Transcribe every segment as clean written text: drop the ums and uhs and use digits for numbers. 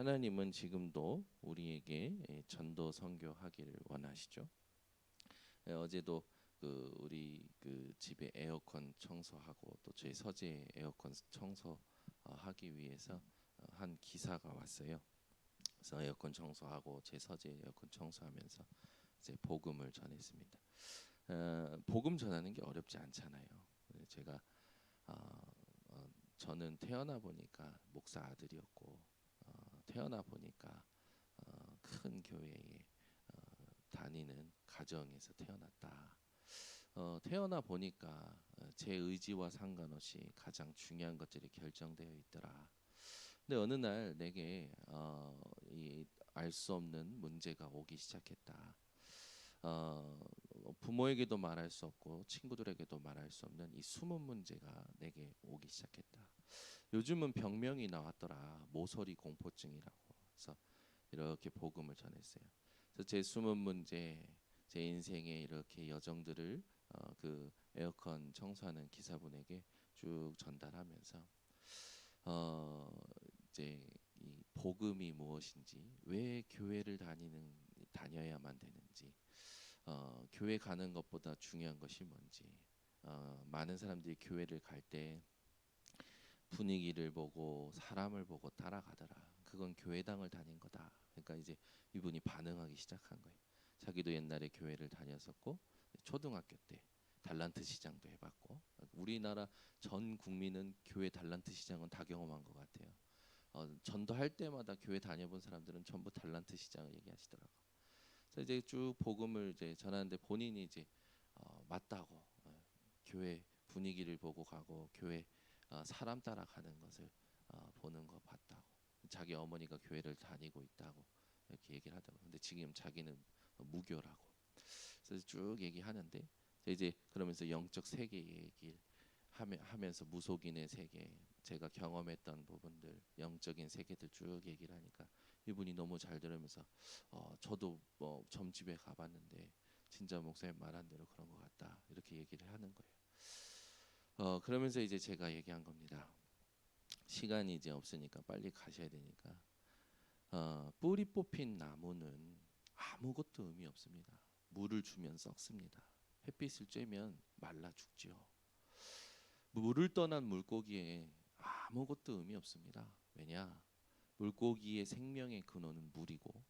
하나님은 지금도 우리에게 전도 선교하기를 원하시죠. 어제도 우리 집에 에어컨 청소하고 또 저희 서재 에어컨 청소하기 위해서 한 기사가 왔어요. 그래서 에어컨 청소하고 제 서재 에어컨 청소하면서 이제 복음을 전했습니다. 복음 전하는 게 어렵지 않잖아요. 제가 어, 저는 태어나 보니까 목사 아들이었고 태어나 보니까 큰 교회에 다니는 가정에서 태어났다. 태어나 보니까 제 의지와 상관없이 가장 중요한 것들이 결정되어 있더라. 근데 어느 날 내게 알 수 없는 문제가 오기 시작했다. 부모에게도 말할 수 없고 친구들에게도 말할 수 없는 이 숨은 문제가 내게 오기 시작했다. 요즘은 병명이 나왔더라. 모서리 공포증이라고. 그래서 이렇게 복음을 전했어요. 그래서 제 숨은 문제, 제 인생의 이렇게 여정들을 에어컨 청소하는 기사분에게 쭉 전달하면서 이제 이 복음이 무엇인지, 왜 교회를 다녀야만 되는지, 교회 가는 것보다 중요한 것이 뭔지, 많은 사람들이 교회를 갈 때 분위기를 보고 사람을 보고 따라가더라. 그건 교회당을 다닌 거다. 그러니까 이제 이분이 반응하기 시작한 거예요. 자기도 옛날에 교회를 다녔었고 초등학교 때 달란트 시장도 해봤고, 우리나라 전 국민은 교회 달란트 시장은 다 경험한 것 같아요. 전도할 때마다 교회 다녀본 사람들은 전부 달란트 시장을 얘기하시더라고. 그래서 이제 쭉 복음을 이제 전하는데 본인이 이제 맞다고, 교회 분위기를 보고 가고 교회 사람 따라가는 것을 보는 거 봤다고, 자기 어머니가 교회를 다니고 있다고 이렇게 얘기를 하더라고. 근데 지금 자기는 무교라고. 그래서 쭉 얘기하는데 이제 그러면서 영적 세계 얘기를 하면서 무속인의 세계, 제가 경험했던 부분들, 영적인 세계들 쭉 얘기를 하니까 이분이 너무 잘 들으면서 저도 뭐 점집에 가봤는데 진짜 목사님 말한 대로 그런 것 같다 이렇게 얘기를 하는 거예요. 그러면서 이제 제가 얘기한 겁니다. 시간이 이제 없으니까 빨리 가셔야 되니까 뿌리 뽑힌 나무는 아무것도 의미 없습니다. 물을 주면 썩습니다. 햇빛을 쬐면 말라 죽지요. 물을 떠난 물고기에 아무것도 의미 없습니다. 왜냐? 물고기의 생명의 근원은 물이고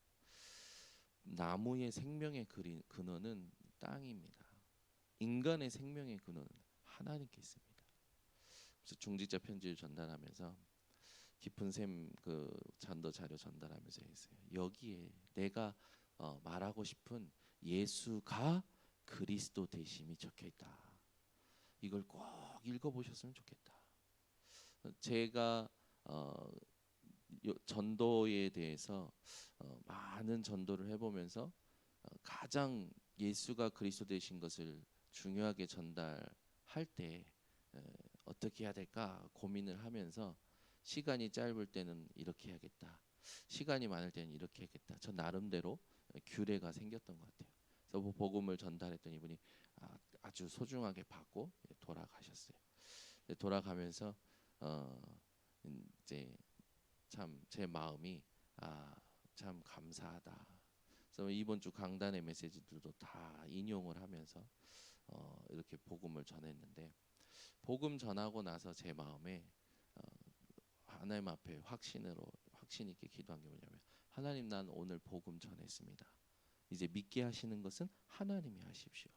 나무의 생명의 근원은 땅입니다. 인간의 생명의 근원은 하나님께 있습니다. 그래서 중직자 편지를 전달하면서 깊은 샘 전도 자료 전달하면서 했어요. 여기에 내가 말하고 싶은 예수가 그리스도 되심이 적혀 있다. 이걸 꼭 읽어보셨으면 좋겠다. 제가 전도에 대해서 많은 전도를 해보면서 가장 예수가 그리스도 되신 것을 중요하게 전달할 때 어떻게 해야 될까 고민을 하면서 시간이 짧을 때는 이렇게 해야겠다, 시간이 많을 때는 이렇게 해야겠다, 저 나름대로 규례가 생겼던 것 같아요. 그래서 복음을 전달했던 이분이 아주 소중하게 받고 돌아가셨어요. 돌아가면서 이제 참 제 마음이 참 감사하다. 그래서 이번 주 강단의 메시지들도 다 인용을 하면서 이렇게 복음을 전했는데, 복음 전하고 나서 제 마음에 하나님 앞에 확신 있게 기도한 게 뭐냐면, 하나님, 난 오늘 복음 전했습니다. 이제 믿게 하시는 것은 하나님이 하십시오.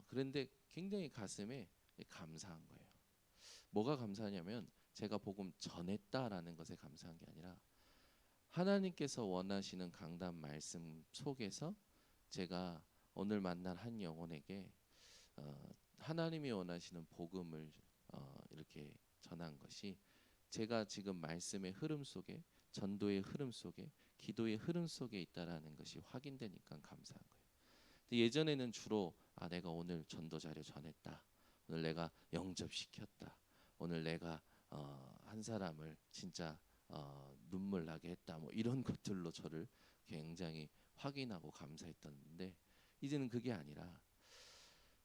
그런데 굉장히 가슴에 감사한 거예요. 뭐가 감사하냐면 제가 복음 전했다라는 것에 감사한 게 아니라 하나님께서 원하시는 강단 말씀 속에서 제가 오늘 만난 한 영혼에게 하나님이 원하시는 복음을 이렇게 전한 것이, 제가 지금 말씀의 흐름 속에, 전도의 흐름 속에, 기도의 흐름 속에 있다라는 것이 확인되니까 감사한 거예요. 근데 예전에는 주로 내가 오늘 전도 자료 전했다, 오늘 내가 영접시켰다, 오늘 내가 한 사람을 진짜 눈물 나게 했다, 뭐 이런 것들로 저를 굉장히 확인하고 감사했던데, 이제는 그게 아니라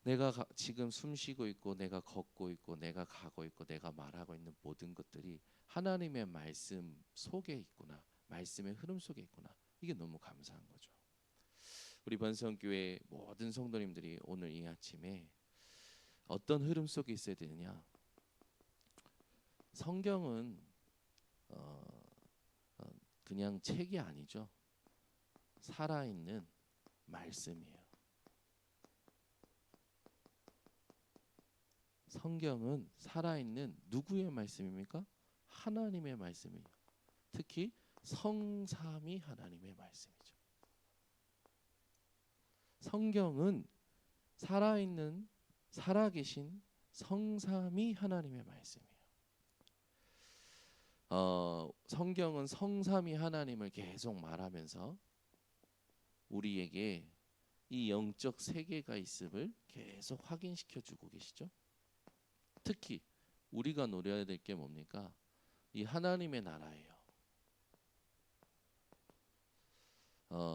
내가 지금 숨 쉬고 있고 내가 걷고 있고 내가 가고 있고 내가 말하고 있는 모든 것들이 하나님의 말씀 속에 있구나. 말씀의 흐름 속에 있구나. 이게 너무 감사한 거죠. 우리 번성교회 모든 성도님들이 오늘 이 아침에 어떤 흐름 속에 있어야 되느냐? 성경은 그냥 책이 아니죠. 살아있는 말씀이에요. 성경은 살아있는 누구의 말씀입니까? 하나님의 말씀이에요. 특히 성삼위 하나님의 말씀이죠. 성경은 살아있는 살아계신 성삼위 하나님의 말씀이에요. 성경은 성삼위 하나님을 계속 말하면서 우리에게 이 영적 세계가 있음을 계속 확인시켜 주고 계시죠. 특히 우리가 노려야 될 게 뭡니까? 이 하나님의 나라예요.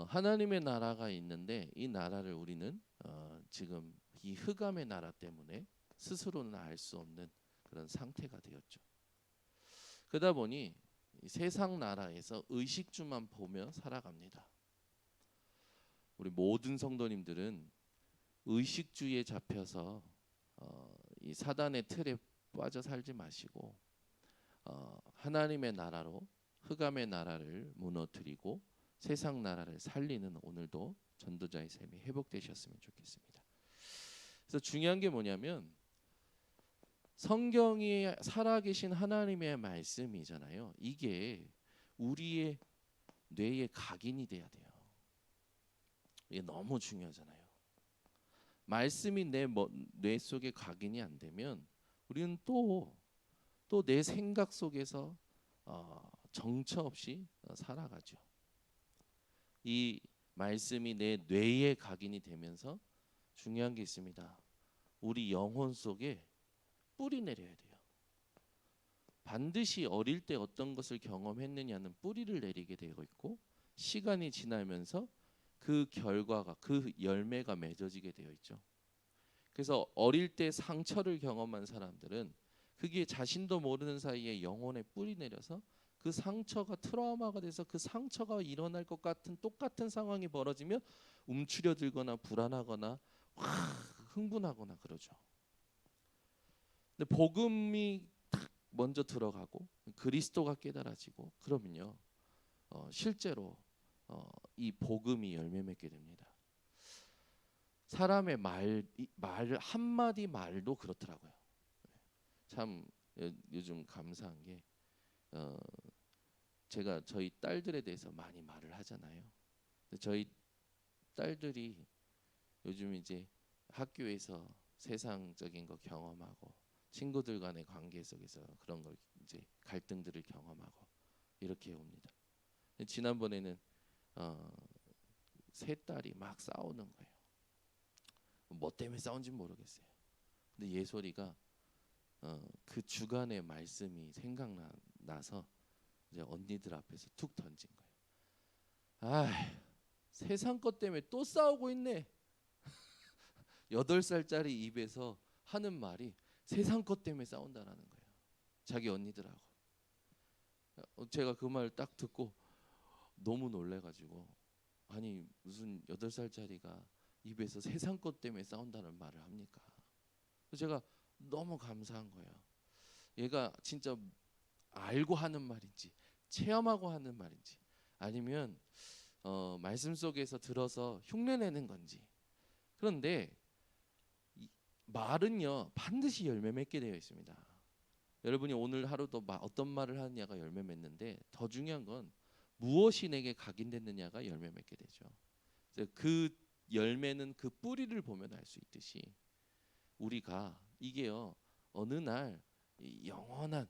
하나님의 나라가 있는데 이 나라를 우리는 지금 이 흑암의 나라 때문에 스스로는 알 수 없는 그런 상태가 되었죠. 그러다 보니 세상 나라에서 의식주만 보며 살아갑니다. 우리 모든 성도님들은 의식주의에 잡혀서 이 사단의 틀에 빠져 살지 마시고 하나님의 나라로 흑암의 나라를 무너뜨리고 세상 나라를 살리는 오늘도 전도자의 삶이 회복되셨으면 좋겠습니다. 그래서 중요한 게 뭐냐면 성경이 살아계신 하나님의 말씀이잖아요. 이게 우리의 뇌에 각인이 돼야 돼요. 이게 너무 중요하잖아요. 말씀이 내 뇌 속에 각인이 안 되면 우리는 또 내 생각 속에서 정처 없이 살아가죠. 이 말씀이 내 뇌에 각인이 되면서 중요한 게 있습니다. 우리 영혼 속에 뿌리 내려야 돼요. 반드시 어릴 때 어떤 것을 경험했느냐는 뿌리를 내리게 되어 있고 시간이 지나면서 그 결과가 그 열매가 맺어지게 되어 있죠. 그래서 어릴 때 상처를 경험한 사람들은 그게 자신도 모르는 사이에 영혼에 뿌리 내려서 그 상처가 트라우마가 돼서 그 상처가 일어날 것 같은 똑같은 상황이 벌어지면 움츠려들거나 불안하거나 흥분하거나 그러죠. 근데 복음이 딱 먼저 들어가고 그리스도가 깨달아지고 그러면요 실제로 이 복음이 열매 맺게 됩니다. 사람의 말 한마디 말도 그렇더라고요. 참 요즘 감사한 게 제가 저희 딸들에 대해서 많이 말을 하잖아요. 저희 딸들이 요즘 이제 학교에서 세상적인 거 경험하고 친구들 간의 관계 속에서 그런 걸 이제 갈등들을 경험하고 이렇게 옵니다. 지난번에는 세 딸이 막 싸우는 거예요. 뭐 때문에 싸운지 모르겠어요. 근데 예솔이가 그 주간의 말씀이 생각나서 이제 언니들 앞에서 툭 던진 거예요. 아, 세상 것 때문에 또 싸우고 있네. 8살짜리 입에서 하는 말이 세상 것 때문에 싸운다라는 거예요. 자기 언니들하고. 제가 그 말 딱 듣고 너무 놀래가지고 아니 무슨 8살짜리가 입에서 세상 것 때문에 싸운다는 말을 합니까? 제가 너무 감사한 거예요. 얘가 진짜 알고 하는 말인지 체험하고 하는 말인지 아니면 말씀 속에서 들어서 흉내내는 건지. 그런데 말은요 반드시 열매 맺게 되어 있습니다. 여러분이 오늘 하루도 어떤 말을 하느냐가 열매 맺는데 더 중요한 건 무엇이 내게 각인됐느냐가 열매 맺게 되죠. 그 열매는 그 뿌리를 보면 알 수 있듯이 우리가 이게요 어느 날 영원한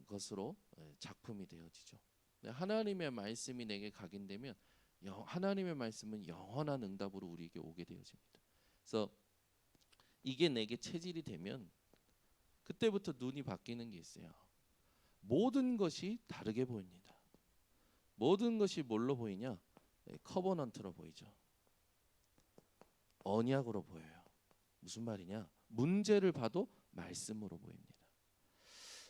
것으로 작품이 되어지죠. 하나님의 말씀이 내게 각인되면 하나님의 말씀은 영원한 응답으로 우리에게 오게 되어집니다. 그래서 이게 내게 체질이 되면 그때부터 눈이 바뀌는 게 있어요. 모든 것이 다르게 보입니다. 모든 것이 뭘로 보이냐? 커버넌트로 보이죠. 언약으로 보여요. 무슨 말이냐? 문제를 봐도 말씀으로 보입니다.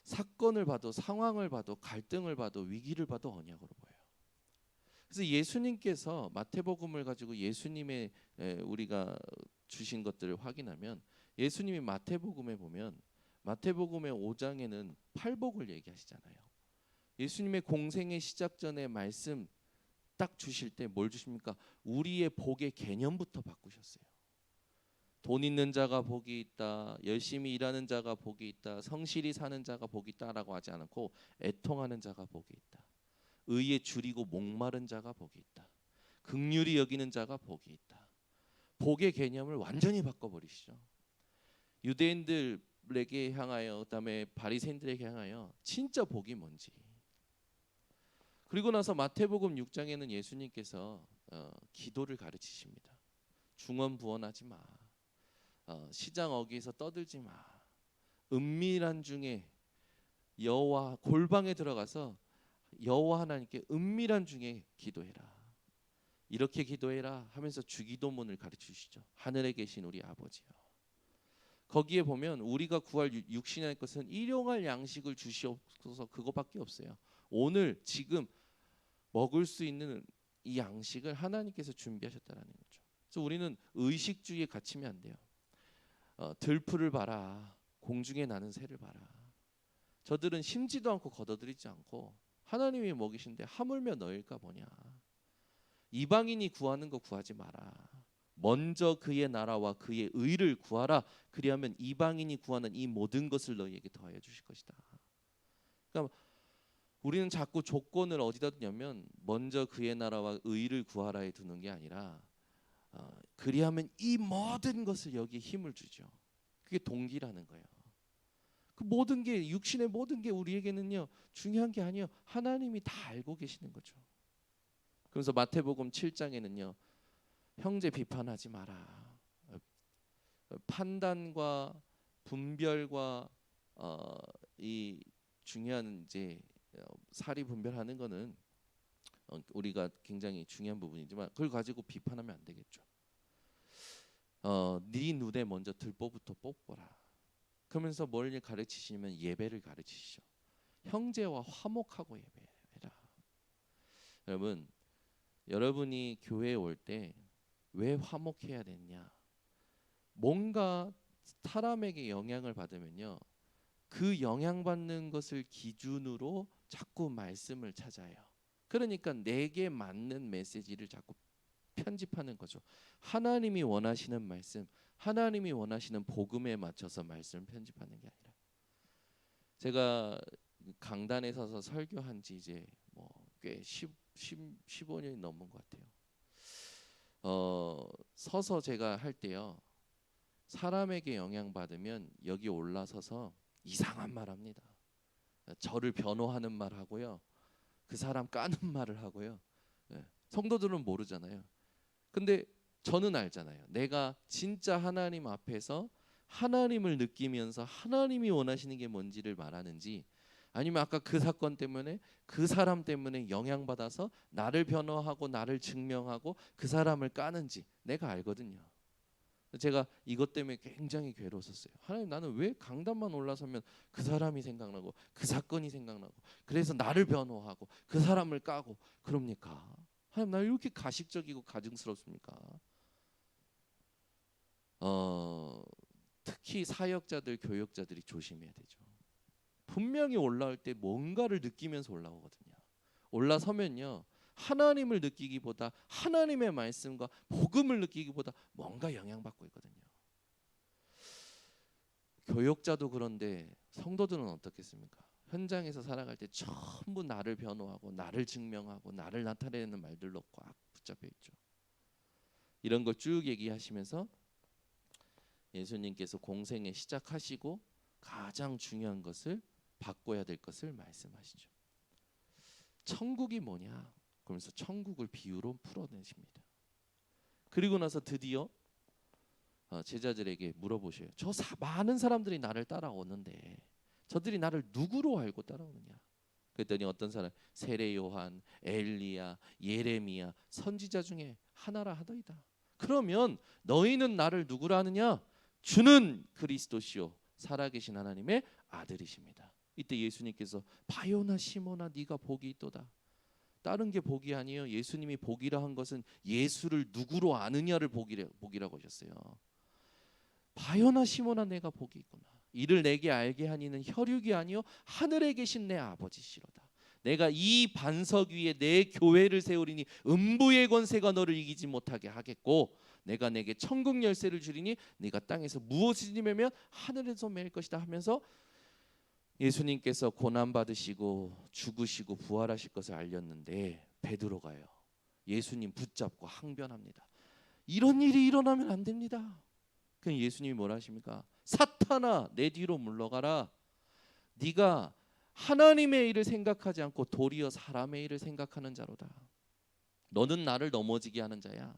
사건을 봐도 상황을 봐도 갈등을 봐도 위기를 봐도 언약으로 보여요. 그래서 예수님께서 마태복음을 가지고 예수님의 우리가 주신 것들을 확인하면 예수님이 마태복음에 보면 마태복음의 5장에는 팔복을 얘기하시잖아요. 예수님의 공생의 시작 전에 말씀 딱 주실 때 뭘 주십니까? 우리의 복의 개념부터 바꾸셨어요. 돈 있는 자가 복이 있다, 열심히 일하는 자가 복이 있다, 성실히 사는 자가 복이 있다라고 하지 않고 애통하는 자가 복이 있다, 의에 줄이고 목마른 자가 복이 있다, 긍휼히 여기는 자가 복이 있다. 복의 개념을 완전히 바꿔버리시죠. 유대인들에게 향하여 그다음에 바리새인들에게 향하여 진짜 복이 뭔지. 그리고 나서 마태복음 6장에는 예수님께서 기도를 가르치십니다. 중언부언하지 마. 시장 어귀에서 떠들지 마. 은밀한 중에 여호와 골방에 들어가서 여호와 하나님께 은밀한 중에 기도해라. 이렇게 기도해라 하면서 주기도문을 가르치시죠. 하늘에 계신 우리 아버지요. 거기에 보면 우리가 구할 육신의 것은 일용할 양식을 주시옵소서 그거밖에 없어요. 오늘 지금 먹을 수 있는 이 양식을 하나님께서 준비하셨다라는 거죠. 그래서 우리는 의식주의에 갇히면 안 돼요. 들풀을 봐라, 공중에 나는 새를 봐라. 저들은 심지도 않고 걷어들이지 않고 하나님이 먹이신데 하물며 너일까 보냐. 이방인이 구하는 거 구하지 마라. 먼저 그의 나라와 그의 의를 구하라. 그리하면 이방인이 구하는 이 모든 것을 너희에게 더하여 주실 것이다. 그러니까 우리는 자꾸 조건을 어디다 두냐면 먼저 그의 나라와 의를 구하라에 두는 게 아니라 그리하면 이 모든 것을 여기에 힘을 주죠. 그게 동기라는 거예요. 그 모든 게 육신의 모든 게 우리에게는요 중요한 게 아니에요. 하나님이 다 알고 계시는 거죠. 그래서 마태복음 7장에는요 형제 비판하지 마라. 판단과 분별과 이 중요한 이제 사리 분별하는 거는 우리가 굉장히 중요한 부분이지만 그걸 가지고 비판하면 안 되겠죠. 네 눈에 먼저 들보부터 뽑거라. 그러면서 뭘 가르치시면 예배를 가르치시죠. 형제와 화목하고 예배해라. 여러분, 여러분이 교회에 올 때 왜 화목해야 되냐? 뭔가 사람에게 영향을 받으면요, 그 영향받는 것을 기준으로 자꾸 말씀을 찾아요. 그러니까 내게 맞는 메시지를 자꾸 편집하는 거죠. 하나님이 원하시는 말씀, 하나님이 원하시는 복음에 맞춰서 말씀을 편집하는 게 아니라. 제가 강단에 서서 설교한 지 이제 꽤 15년이 넘은 것 같아요. 서서 제가 할 때요, 사람에게 영향받으면 여기 올라서서 이상한 말 합니다. 저를 변호하는 말 하고요, 그 사람 까는 말을 하고요. 성도들은 모르잖아요. 근데 저는 알잖아요. 내가 진짜 하나님 앞에서 하나님을 느끼면서 하나님이 원하시는 게 뭔지를 말하는지, 아니면 아까 그 사건 때문에 그 사람 때문에 영향받아서 나를 변호하고 나를 증명하고 그 사람을 까는지 내가 알거든요. 제가 이것 때문에 굉장히 괴로웠었어요. 하나님, 나는 왜 강단만 올라서면 그 사람이 생각나고 그 사건이 생각나고 그래서 나를 변호하고 그 사람을 까고 그럽니까? 하나님, 나 이렇게 가식적이고 가증스럽습니까? 특히 사역자들, 교역자들이 조심해야 되죠. 분명히 올라올 때 뭔가를 느끼면서 올라오거든요. 올라서면요, 하나님을 느끼기보다 하나님의 말씀과 복음을 느끼기보다 뭔가 영향받고 있거든요. 교역자도 그런데 성도들은 어떻겠습니까? 현장에서 살아갈 때 전부 나를 변호하고 나를 증명하고 나를 나타내는 말들로 꽉 붙잡혀 있죠. 이런 걸 쭉 얘기하시면서 예수님께서 공생에 시작하시고 가장 중요한 것을 바꿔야 될 것을 말씀하시죠. 천국이 뭐냐? 그러면서 천국을 비유로 풀어내십니다. 그리고 나서 드디어 제자들에게 물어보셔요. 많은 사람들이 나를 따라오는데 저들이 나를 누구로 알고 따라오느냐? 그랬더니 어떤 사람, 세례 요한, 엘리야, 예레미야, 선지자 중에 하나라 하더이다. 그러면 너희는 나를 누구라 하느냐? 주는 그리스도시요 살아계신 하나님의 아들이십니다. 이때 예수님께서 바요나 시몬아 네가 복이 있도다. 다른 게 복이 아니에요. 예수님이 복이라 한 것은 예수를 누구로 아느냐를 복이라고 하셨어요. 바요나 시몬아 내가 복이 있구나. 이를 내게 알게 하니는 혈육이 아니요 하늘에 계신 내 아버지시로다. 내가 이 반석 위에 내 교회를 세우리니 음부의 권세가 너를 이기지 못하게 하겠고 내가 내게 천국 열쇠를 주리니 네가 땅에서 무엇이든지 매면 하늘에서 매일 것이다 하면서 예수님께서 고난 받으시고 죽으시고 부활하실 것을 알렸는데 베드로가요 예수님 붙잡고 항변합니다. 이런 일이 일어나면 안 됩니다. 그럼 예수님이 뭐라 하십니까? 사탄아 내 뒤로 물러가라. 네가 하나님의 일을 생각하지 않고 도리어 사람의 일을 생각하는 자로다. 너는 나를 넘어지게 하는 자야.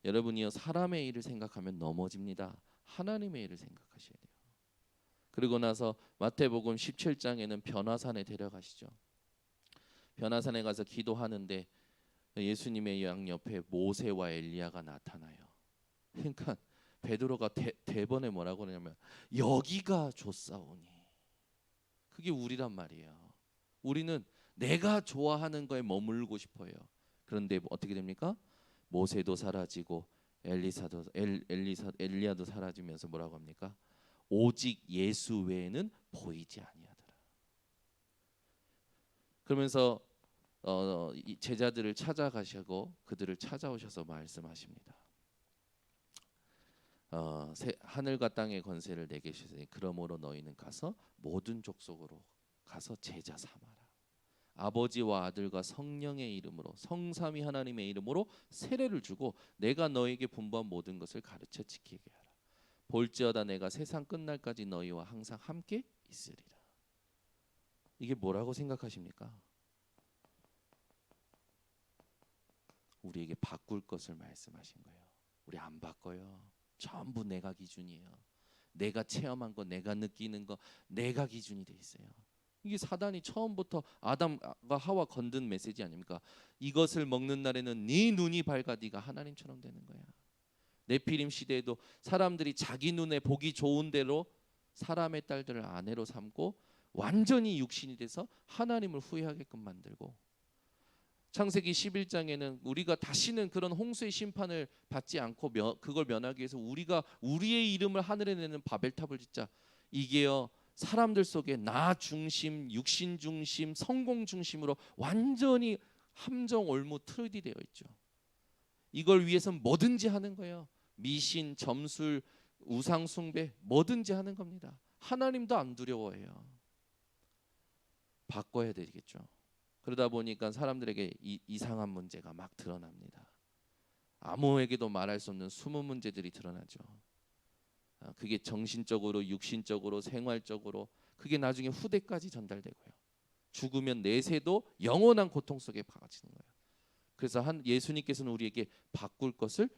여러분이요 사람의 일을 생각하면 넘어집니다. 하나님의 일을 생각하셔야 돼요. 그리고 나서 마태복음 17장에는 변화산에 데려가시죠. 변화산에 가서 기도하는데 예수님의 양 옆에 모세와 엘리야가 나타나요. 그러니까 베드로가 대번에 뭐라고 하냐면 여기가 좋사오니. 그게 우리란 말이에요. 우리는 내가 좋아하는 거에 머물고 싶어요. 그런데 어떻게 됩니까? 모세도 사라지고 엘리야도 사라지면서 뭐라고 합니까? 오직 예수 외에는 보이지 아니하더라. 그러면서 이 제자들을 찾아가시고 그들을 찾아오셔서 말씀하십니다. 하늘과 땅의 권세를 내게 주시니 그러므로 너희는 가서 모든 족속으로 가서 제자 삼아라. 아버지와 아들과 성령의 이름으로 성삼위 하나님의 이름으로 세례를 주고 내가 너에게 분부한 모든 것을 가르쳐 지키게 하라. 볼지어다 내가 세상 끝날까지 너희와 항상 함께 있으리라. 이게 뭐라고 생각하십니까? 우리에게 바꿀 것을 말씀하신 거예요. 우리 안 바꿔요. 전부 내가 기준이에요. 내가 체험한 거, 내가 느끼는 거, 내가 기준이 돼 있어요. 이게 사단이 처음부터 아담과 하와 건든 메시지 아닙니까? 이것을 먹는 날에는 네 눈이 밝아 네가 하나님처럼 되는 거야. 네피림 시대에도 사람들이 자기 눈에 보기 좋은 대로 사람의 딸들을 아내로 삼고 완전히 육신이 돼서 하나님을 후회하게끔 만들고 창세기 11장에는 우리가 다시는 그런 홍수의 심판을 받지 않고 그걸 면하기 위해서 우리가 우리의 이름을 하늘에 내는 바벨탑을 짓자. 이게요 사람들 속에 나 중심, 육신 중심, 성공 중심으로 완전히 함정 올무 트루디 되어 있죠. 이걸 위해서는 뭐든지 하는 거예요. 미신, 점술, 우상 숭배 뭐든지 하는 겁니다. 하나님도 안 두려워해요. 바꿔야 되겠죠. 그러다 보니까 사람들에게 이상한 문제가 막 드러납니다. 아무에게도 말할 수 없는 숨은 문제들이 드러나죠. 그게 정신적으로, 육신적으로, 생활적으로 그게 나중에 후대까지 전달되고요. 죽으면 내세도 영원한 고통 속에 빠지는 거예요. 그래서 예수님께서는 우리에게 바꿀 것을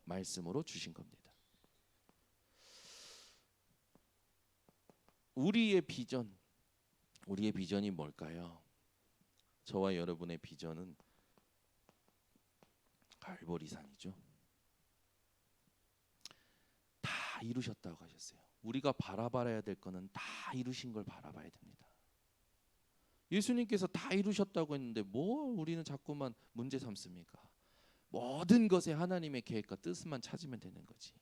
말씀으로 주신 겁니다. 우리의 비전이 뭘까요? 저와 여러분의 비전은 갈보리산이죠. 다 이루셨다고 하셨어요. 우리가 바라봐야 될 거는 다 이루신 걸 바라봐야 됩니다. 예수님께서 다 이루셨다고 했는데 뭐 우리는 자꾸만 문제 삼습니까? 모든 것에 하나님의 계획과 뜻만 찾으면 되는 거지.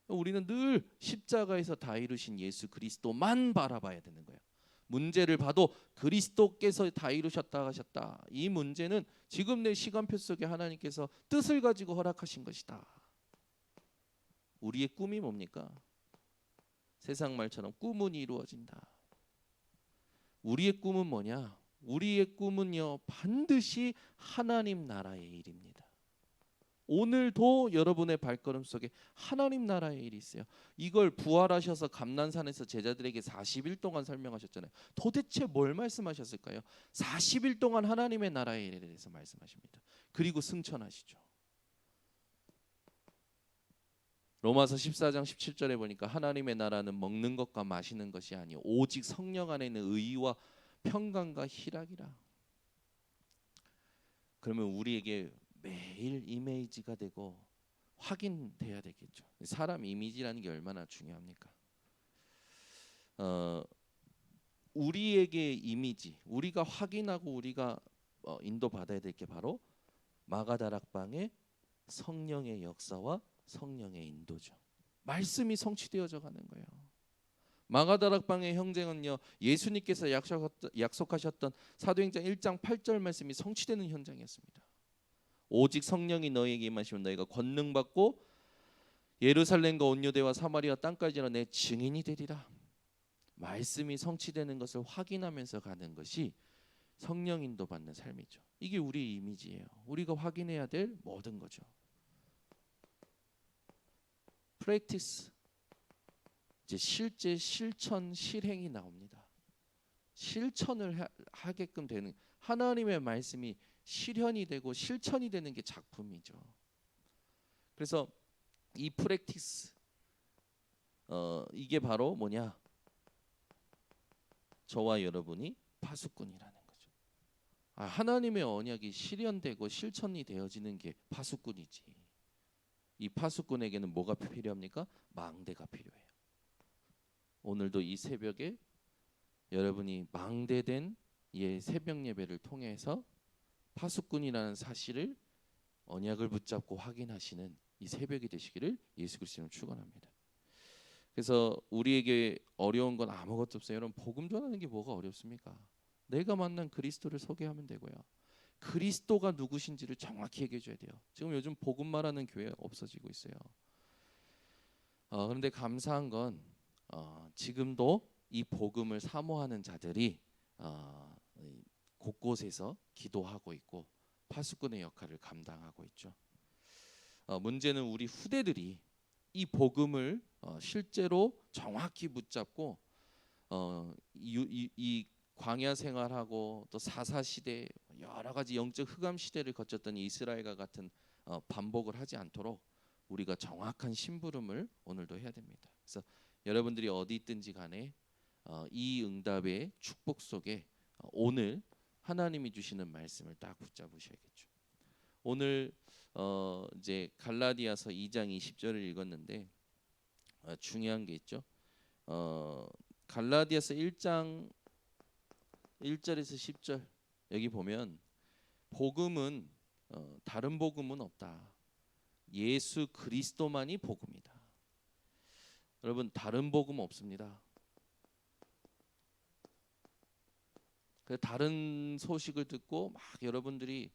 우리는 늘 십자가에서 다 이루신 예수 그리스도만 바라봐야 되는 거예요. 문제를 봐도 그리스도께서 다 이루셨다 하셨다. 이 문제는 지금 내 시간표 속에 하나님께서 뜻을 가지고 허락하신 것이다. 우리의 꿈이 뭡니까? 세상 말처럼 꿈은 이루어진다. 우리의 꿈은 뭐냐? 우리의 꿈은요 반드시 하나님 나라의 일입니다. 오늘도 여러분의 발걸음 속에 하나님 나라의 일이 있어요. 이걸 부활하셔서 감난산에서 제자들에게 40일 동안 설명하셨잖아요. 도대체 뭘 말씀하셨을까요? 40일 동안 하나님의 나라의 일에 대해서 말씀하십니다. 그리고 승천하시죠. 로마서 14장 17절에 보니까 하나님의 나라는 먹는 것과 마시는 것이 아니요 오직 성령 안에 있는 의와 평강과 희락이라. 그러면 우리에게 매일 이미지가 되고 확인돼야 되겠죠. 사람 이미지라는 게 얼마나 중요합니까? 우리에게 이미지, 우리가 확인하고 우리가 인도받아야 될 게 바로 마가다락방의 성령의 역사와 성령의 인도죠. 말씀이 성취되어져 가는 거예요. 마가다락방의 형제는요, 예수님께서 약속하셨던 사도행전 1장 8절 말씀이 성취되는 현장이었습니다. 오직 성령이 너희에게 임하시면 너희가 권능 받고 예루살렘과 온 유대와 사마리아 땅까지나 내 증인이 되리라. 말씀이 성취되는 것을 확인하면서 가는 것이 성령 인도 받는 삶이죠. 이게 우리의 이미지예요. 우리가 확인해야 될 모든 거죠. 프랙티스, 이제 실제 실천 실행이 나옵니다. 실천을 하게끔 되는, 하나님의 말씀이 실현이 되고 실천이 되는 게 작품이죠. 그래서 이 프랙티스, 이게 바로 뭐냐? 저와 여러분이 파수꾼이라는 거죠. 하나님의 언약이 실현되고 실천이 되어지는 게 파수꾼이지. 이 파수꾼에게는 뭐가 필요합니까? 망대가 필요해요. 오늘도 이 새벽에 여러분이 망대된 이 새벽 예배를 통해서 파수꾼이라는 사실을, 언약을 붙잡고 확인하시는 이 새벽이 되시기를 예수 그리스도로 축원합니다. 그래서 우리에게 어려운 건 아무것도 없어요. 여러분, 복음 전하는 게 뭐가 어렵습니까? 내가 만난 그리스도를 소개하면 되고요. 그리스도가 누구신지를 정확히 얘기해 줘야 돼요. 지금 요즘 복음 말하는 교회 없어지고 있어요. 그런데 감사한 건 지금도 이 복음을 사모하는 자들이 곳곳에서 기도하고 있고 파수꾼의 역할을 감당하고 있죠. 문제는 우리 후대들이 이 복음을 실제로 정확히 붙잡고 이 광야 생활하고 또 사사 시대, 여러 가지 영적 흑암 시대를 거쳤던 이스라엘과 같은 반복을 하지 않도록 우리가 정확한 심부름을 오늘도 해야 됩니다. 그래서 여러분들이 어디 있든지 간에 이 응답의 축복 속에 오늘 하나님이 주시는 말씀을 딱 붙잡으셔야겠죠. 오늘 이제 갈라디아서 2장 20절을 읽었는데 중요한 게 있죠. 갈라디아서 1장 1절에서 10절 여기 보면 복음은 다른 복음은 없다. 예수 그리스도만이 복음이다. 여러분, 다른 복음 없습니다. 다른 소식을 듣고 막 여러분들이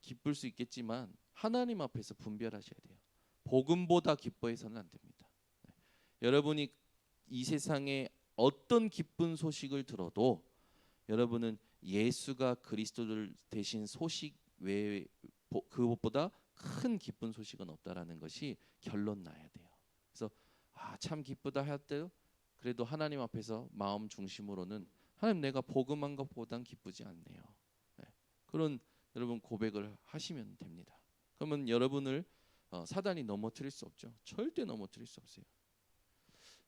기쁠 수 있겠지만 하나님 앞에서 분별하셔야 돼요. 복음보다 기뻐해서는 안 됩니다. 여러분이 이 세상에 어떤 기쁜 소식을 들어도 여러분은 예수가 그리스도를 대신 소식 외에 그것보다 큰 기쁜 소식은 없다라는 것이 결론 나야 돼요. 그래서 참 기쁘다 할 때도 그래도 하나님 앞에서 마음 중심으로는 하나님, 내가 복음한 것보단 기쁘지 않네요. 그런 여러분 고백을 하시면 됩니다. 그러면 여러분을 사단이 넘어뜨릴 수 없죠. 절대 넘어뜨릴 수 없어요.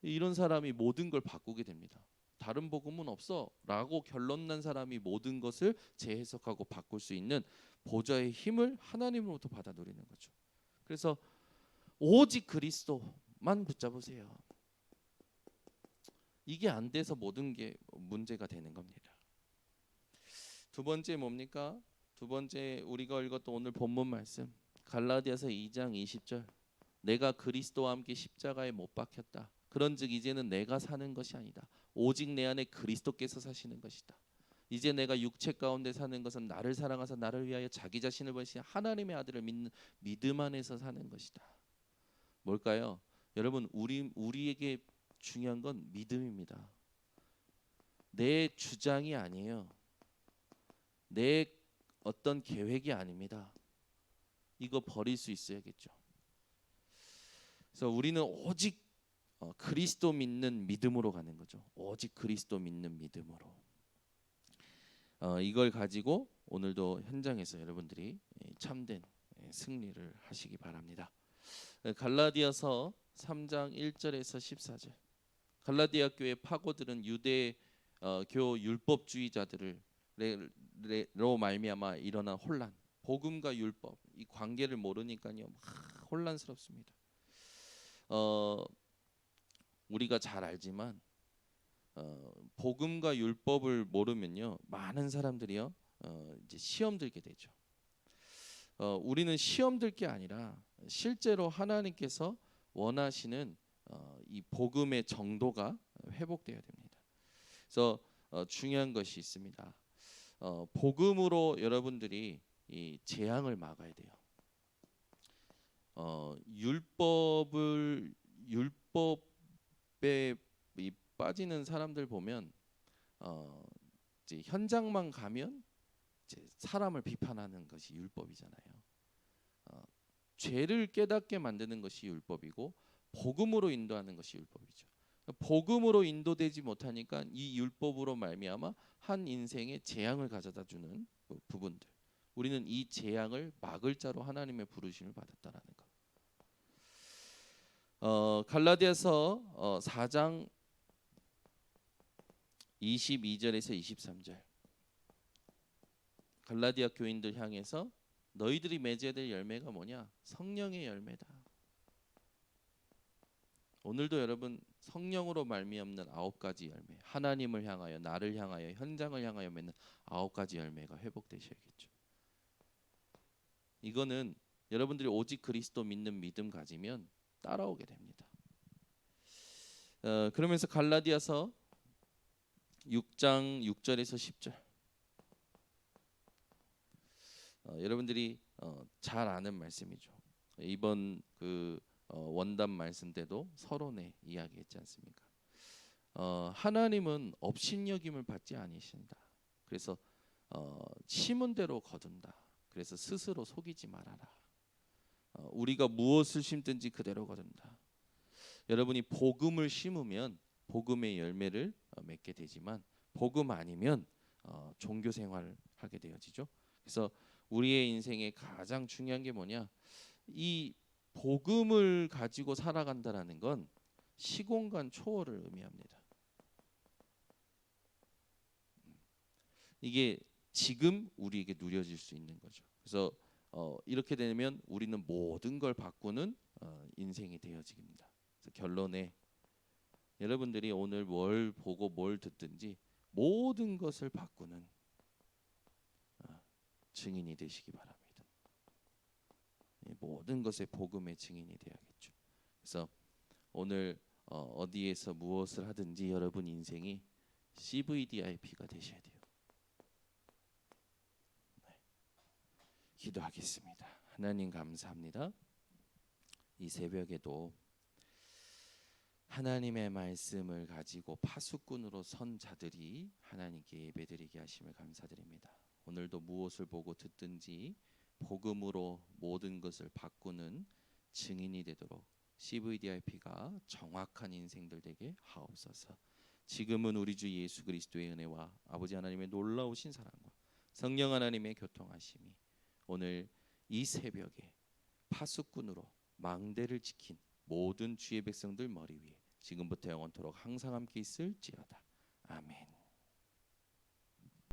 이런 사람이 모든 걸 바꾸게 됩니다. 다른 복음은 없어라고 결론 난 사람이 모든 것을 재해석하고 바꿀 수 있는 보좌의 힘을 하나님으로부터 받아 누리는 거죠. 그래서 오직 그리스도만 붙잡으세요. 이게 안 돼서 모든 게 문제가 되는 겁니다. 두 번째 뭡니까? 두 번째 우리가 읽었던 오늘 본문 말씀 갈라디아서 2장 20절, 내가 그리스도와 함께 십자가에 못 박혔다. 그런즉 이제는 내가 사는 것이 아니다. 오직 내 안에 그리스도께서 사시는 것이다. 이제 내가 육체 가운데 사는 것은 나를 사랑하사 나를 위하여 자기 자신을 버리신 하나님의 아들을 믿는 믿음 안에서 사는 것이다. 뭘까요? 여러분, 우리에게 중요한 건 믿음입니다. 내 주장이 아니에요. 내 어떤 계획이 아닙니다. 이거 버릴 수 있어야겠죠. 그래서 우리는 오직 그리스도 믿는 믿음으로 가는 거죠. 오직 그리스도 믿는 믿음으로. 이걸 가지고 오늘도 현장에서 여러분들이 참된 승리를 하시기 바랍니다. 갈라디아서 3장 1절에서 14절. 갈라디아 교회 파고들은 유대교 율법주의자들로 말미암아 일어난 혼란. 복음과 율법 이 관계를 모르니까요 막 혼란스럽습니다. 우리가 잘 알지만 복음과 율법을 모르면요 많은 사람들이요 이제 시험 들게 되죠. 우리는 시험 들 게 아니라 실제로 하나님께서 원하시는 이 복음의 정도가 회복되어야 됩니다. 그래서 중요한 것이 있습니다. 복음으로 여러분들이 이 재앙을 막아야 돼요. 율법에 빠지는 사람들 보면 이제 현장만 가면 이제 사람을 비판하는 것이 율법이잖아요. 죄를 깨닫게 만드는 것이 율법이고 복음으로 인도하는 것이 율법이죠. 복음으로 인도되지 못하니까 이 율법으로 말미암아 한 인생에 재앙을 가져다 주는 부분들. 우리는 이 재앙을 막을 자로 하나님의 부르심을 받았다라는 것. 갈라디아서 4장 22절에서 23절. 갈라디아 교인들 향해서 너희들이 맺어야 될 열매가 뭐냐? 성령의 열매다. 오늘도 여러분 성령으로 말미암는 9가지 열매, 하나님을 향하여, 나를 향하여, 현장을 향하여 맺는 9가지 열매가 회복되셔야겠죠. 이거는 여러분들이 오직 그리스도 믿는 믿음 가지면 따라오게 됩니다. 그러면서 갈라디아서 6장 6절에서 10절. 여러분들이 잘 아는 말씀이죠. 이번 원담 말씀 때도 서론에 이야기했지 않습니까? 하나님은 업신여김을 받지 아니신다. 그래서 심은 대로 거둔다. 그래서 스스로 속이지 말아라. 우리가 무엇을 심든지 그대로 거둔다. 여러분이 복음을 심으면 복음의 열매를 맺게 되지만 복음 아니면 종교 생활을 하게 되어지죠. 그래서 우리의 인생에 가장 중요한 게 뭐냐? 이 복음을 가지고 살아간다라는 건 시공간 초월을 의미합니다. 이게 지금 우리에게 누려질 수 있는 거죠. 그래서 이렇게 되면 우리는 모든 걸 바꾸는 인생이 되어집니다. 그래서 결론에 여러분들이 오늘 뭘 보고 뭘 듣든지 모든 것을 바꾸는 증인이 되시기 바랍니다. 모든 것의 복음의 증인이 되어야겠죠. 그래서 오늘 어디에서 무엇을 하든지 여러분 인생이 CVDIP가 되셔야 돼요. 네. 기도하겠습니다. 하나님 감사합니다. 이 새벽에도 하나님의 말씀을 가지고 파수꾼으로 선 자들이 하나님께 예배드리게 하심을 감사드립니다. 오늘도 무엇을 보고 듣든지 복음으로 모든 것을 바꾸는 증인이 되도록 CVDIP가 정확한 인생들 되게 하옵소서. 지금은 우리 주 예수 그리스도의 은혜와 아버지 하나님의 놀라우신 사랑과 성령 하나님의 교통하심이 오늘 이 새벽에 파수꾼으로 망대를 지킨 모든 주의 백성들 머리 위에 지금부터 영원토록 항상 함께 있을지어다. 아멘.